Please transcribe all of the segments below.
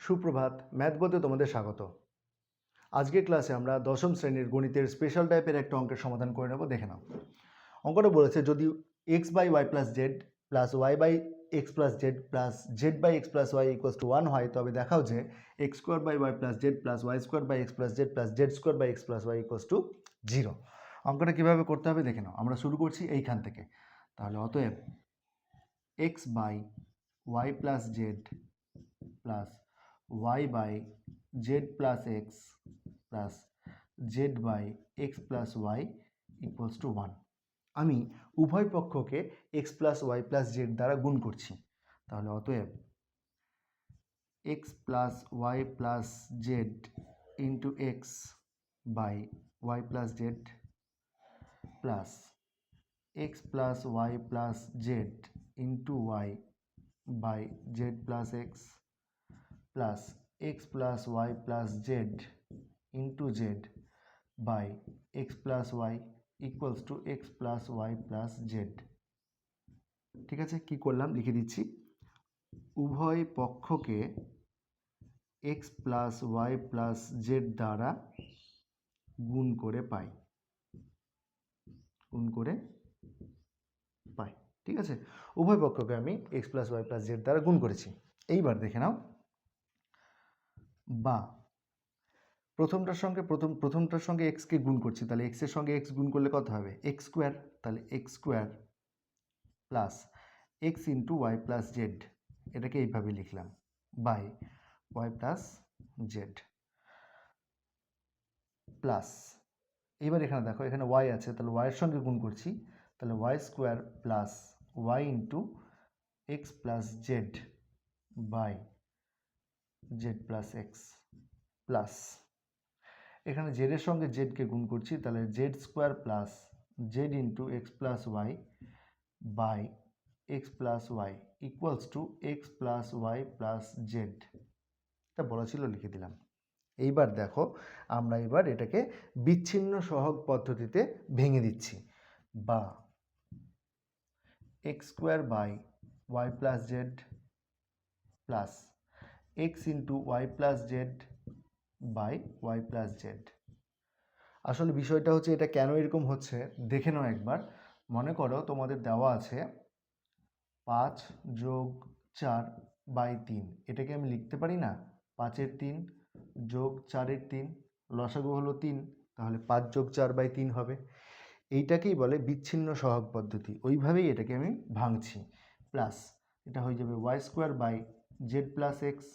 সুপ্রভাত, ম্যাথ বলতে তোমাদের স্বাগত। আজকের ক্লাসে আমরা দশম শ্রেণীর গণিতের স্পেশাল টাইপের একটা অঙ্কের সমাধান করে নেব। দেখে নাও। অঙ্কটা বলেছে যদি x by y plus z plus y by x plus z plus z by x plus y equals to 1 হয়, তবে দেখাও যে x square by y plus z plus y square by x plus z plus z square by x plus y equals to 0। অঙ্কটা কীভাবে করতে হবে দেখে নাও। আমরা শুরু করছি এইখান থেকে। তাহলে অতএব x by y plus z plus y by z plus x plus z by x plus y equals to 1। আমি উভয় পক্ষকে x plus y plus z দ্বারা গুণ করছি। তাহলে অতএব x plus y plus z into x by y plus z plus x plus y plus z into y by z plus x plus x plus y plus z into z by x plus y equals to x plus y plus z। ঠিক আছে, কি করলাম লিখে দিচ্ছি। উভয় পক্ষকে x plus y plus z দ্বারা গুণ করে পাই, ঠিক আছে। উভয় পক্ষকে আমি x plus y plus z দ্বারা গুণ করেছি। এইবার দেখে নাও, বা প্রথমটার সঙ্গে x কে গুণ করছি, তাহলে x এর সঙ্গে x গুণ করলে কত হবে? x square. তাহলে x square plus x into y plus z, এটাকে এইভাবে লিখলাম, by y plus z plus, এবার এখানে দেখো এখানে y আছে, তাহলে y এর সঙ্গে গুণ করছি, তাহলে y square plus y into x plus z by z plus x plus, এখানে জেডের সঙ্গে জেডকে গুণ করছি, তাহলে z square plus z into x plus y by x plus y equals to x plus y plus z. এটা বলা ছিল, লিখে দিলাম। এইবার দেখো, আমরা এবার এটাকে বিচ্ছিন্ন সহগ পদ্ধতিতে ভেঙে দিচ্ছি। বা x square by y plus z plus x into y plus z by y plus z. আসলে বিষয়টা হচ্ছে এটা কেন এরকম হচ্ছে দেখে নাও একবার। মনে করো তোমাদের দেওয়া আছে 5 যোগ 4 বাই 3, এটাকে আমি লিখতে পারি না 5-এর 3 যোগ 4-এর 3, লসাগু হলো 3, তাহলে 5 যোগ 4 বাই 3 হবে। এইটাকেই বলে বিচ্ছিন্ন সহগ পদ্ধতি। ওইভাবেই এটাকে আমি ভাঙছি। প্লাস এটা হয়ে যাবে y square by z plus x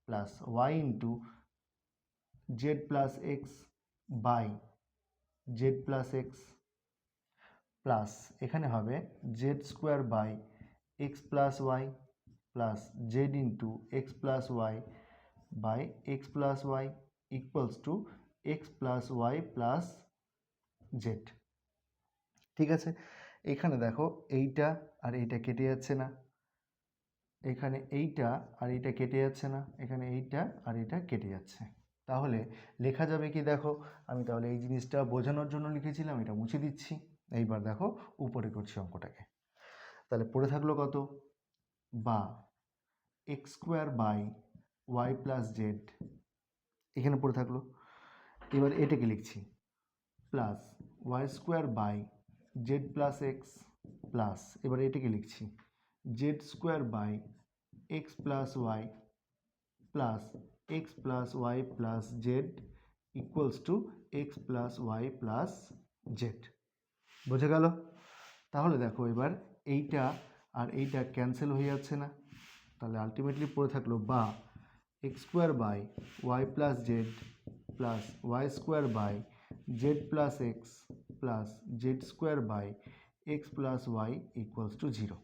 plus y into z plus x by z plus x plus, এখানে হবে z square by x plus y plus z into x plus y by x plus y equals to x plus y plus z. ঠিক আছে, এখানে দেখো এইটা আর এইটা কেটে যাচ্ছে না, এখানে এইটা আর এইটা কেটে যাচ্ছে না, এখানে এইটা আর এইটা কেটে যাচ্ছে। তাহলে লেখা যাবে কি দেখো, আমি তাহলে এই জিনিসটা বোঝানোর জন্য লিখেছিলাম, এটা মুছে দিচ্ছি। এইবার দেখো উপরে করছি অঙ্কটাকে। তাহলে পড়ে থাকলো কত? বা x square by y plus z, এখানে পড়ে থাকলো। এবার এটাকে লিখছি plus y square by z plus x plus, এবার এটাকে লিখছি z square by x plus y plus x plus y plus z equals to x plus y plus z. বোঝা গেল? তাহলে দেখো এবার এইটা আর এইটা ক্যান্সেল হয়ে যাচ্ছে না, তাহলে আলটিমেটলি পড়ে থাকলো বা x square by y plus z plus y square by z plus x plus z square by x plus y equals to 0।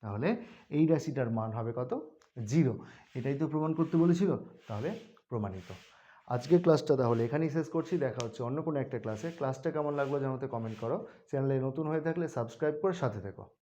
তাহলে এই রাশিটার মান হবে কত? 0। এটাই তো প্রমাণ করতে বলেছিল, তাহলে প্রমাণিত। আজকের ক্লাসটা তাহলে এখানেই শেষ করছি। দেখা হচ্ছে অন্য কোনো একটা ক্লাসে। ক্লাসটা কেমন লাগলো জানাতে কমেন্ট করো। চ্যানেলে নতুন হয়ে থাকলে সাবস্ক্রাইব করে সাথে থেকো।